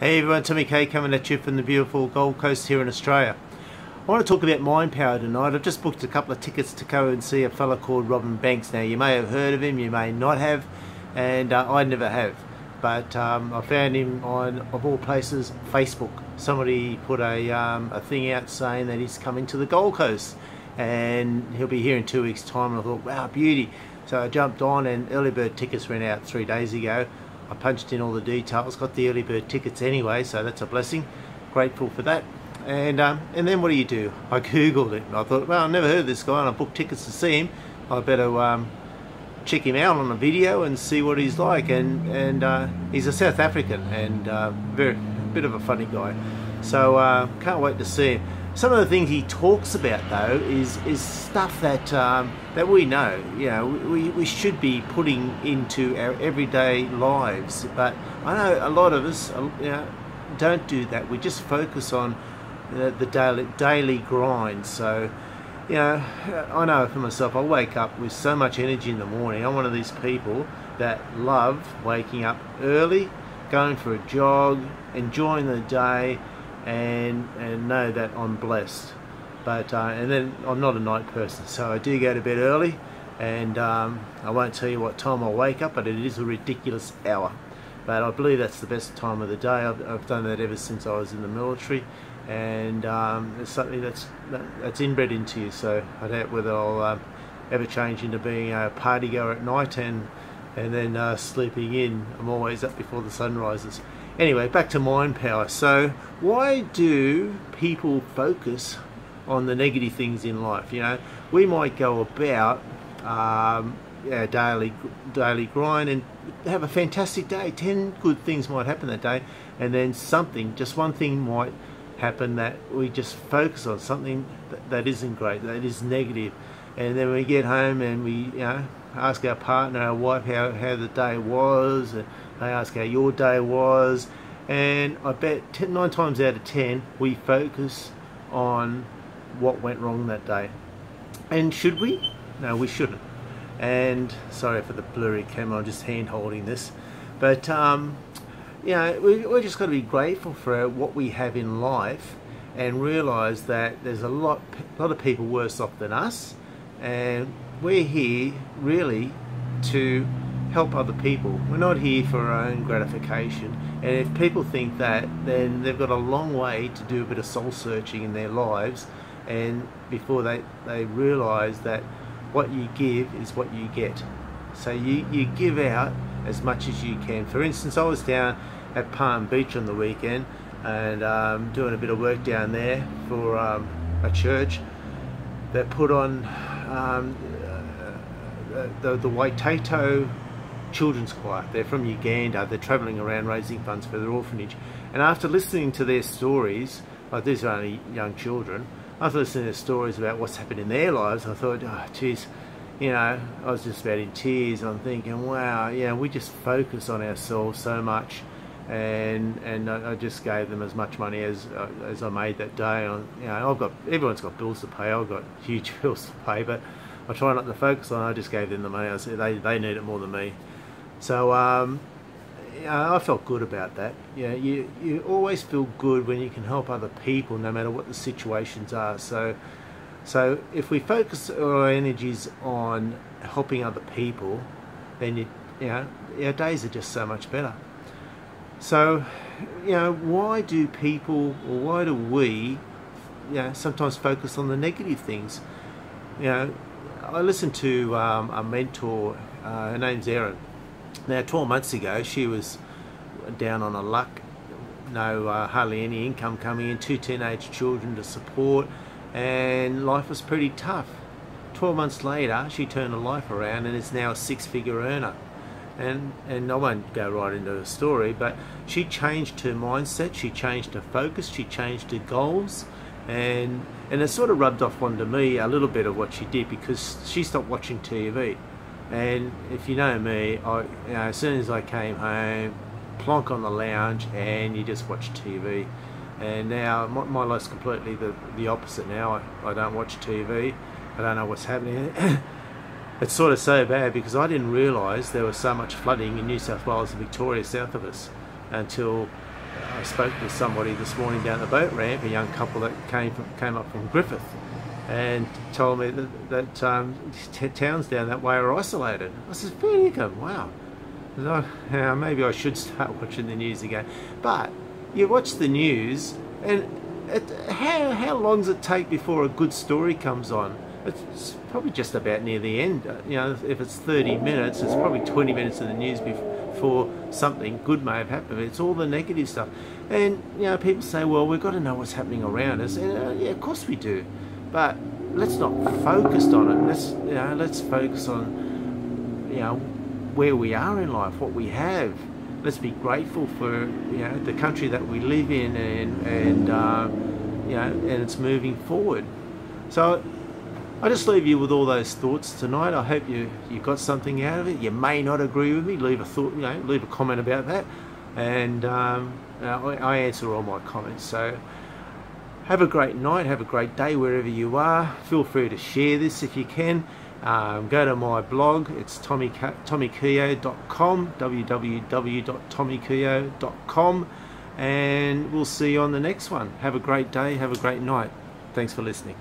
Hey everyone, Tommy K coming at you from the beautiful Gold Coast here in Australia. I want to talk about Mind Power tonight. I've just booked a couple of tickets to go and see a fella called Robin Banks. Now you may have heard of him, you may not have, and I never have. But I found him on, of all places, Facebook. Somebody put a thing out saying that he's coming to the Gold Coast and he'll be here in 2 weeks' time. And I thought, wow, beauty. So I jumped on, and early bird tickets went out 3 days ago. I punched in all the details, got the early bird tickets anyway, so that's a blessing. Grateful for that. And then what do? I googled it, and I thought, well, I've never heard of this guy, and I booked tickets to see him. I better check him out on a video and see what he's like. And he's a South African, and a bit of a funny guy. So can't wait to see him. Some of the things he talks about, though, is stuff that that we know. You know, we should be putting into our everyday lives. But I know a lot of us, don't do that. We just focus on the daily grind. So, I know for myself, I wake up with so much energy in the morning. I'm one of these people that love waking up early, going for a jog, enjoying the day, and know that I'm blessed. But and then I'm not a night person, so I do go to bed early, and I won't tell you what time I wake up, but it is a ridiculous hour. But I believe that's the best time of the day. I've done that ever since I was in the military, and it's something that's inbred into you. So I doubt whether I'll ever change into being a party goer at night and then sleeping in. I'm always up before the sun rises. Anyway, back to Mind Power. So why do people focus on the negative things in life? We might go about our daily grind and have a fantastic day. 10 good things might happen that day, and then just one thing might happen that we just focus on, something that isn't great, that is negative. And then we get home and we ask our partner, our wife, how the day was, and they ask how your day was, and I bet 9 times out of 10 we focus on what went wrong that day. And should we? No, we shouldn't. And sorry for the blurry camera, I'm just hand holding this, but we just got to be grateful for what we have in life and realize that there's a lot of people worse off than us, and we're here really to help other people. We're not here for our own gratification. And if people think that, then they've got a long way to do a bit of soul searching in their lives, and before they realize that what you give is what you get. So you give out as much as you can. For instance, I was down at Palm Beach on the weekend, and doing a bit of work down there for a church that put on the Waikato Children's Choir. They're from Uganda. They're travelling around raising funds for their orphanage. And after listening to their stories, like these are only young children, after listening to their stories about what's happened in their lives, I thought, oh geez, I was just about in tears. I'm thinking, wow, we just focus on ourselves so much, and I just gave them as much money as I made that day. Everyone's got bills to pay. I've got huge bills to pay, but I try not to focus on it. I just gave them the money. I said they need it more than me. So I felt good about that. You always feel good when you can help other people, no matter what the situations are. So if we focus our energies on helping other people, then our days are just so much better. So why do people, or why do we sometimes focus on the negative things? I listened to a mentor, her name's Erin. Now 12 months ago she was down on her luck, hardly any income coming in, 2 teenage children to support, and life was pretty tough. 12 months later she turned her life around and is now a 6-figure earner. And I won't go right into her story, but she changed her mindset, she changed her focus, she changed her goals, and it sort of rubbed off onto me a little bit of what she did, because she stopped watching TV. And if you know me, as soon as I came home, plonk on the lounge and you just watch TV. And now my life's completely the opposite now. I don't watch TV. I don't know what's happening. It's sort of so bad because I didn't realise there was so much flooding in New South Wales and Victoria south of us until I spoke to somebody this morning down the boat ramp, a young couple that came up from Griffith, and told me that towns down that way are isolated. I said, fair income, wow. Maybe I should start watching the news again. But you watch the news, and how long does it take before a good story comes on? It's probably just about near the end. You know, if it's 30 minutes, it's probably 20 minutes of the news before something good may have happened. It's all the negative stuff. And, you know, people say, well, we've got to know what's happening around us. And, yeah, of course we do. But let's not focus on it. Let's focus on, you know, where we are in life, what we have. Let's be grateful for, you know, the country that we live in, and you know, and it's moving forward. So I just leave you with all those thoughts tonight. I hope you got something out of it. You may not agree with me. Leave a thought, you know, leave a comment about that, and I answer all my comments. So have a great night. Have a great day wherever you are. Feel free to share this if you can. Go to my blog. It's tommykeogh.com, www.tommykeogh.com, and we'll see you on the next one. Have a great day. Have a great night. Thanks for listening.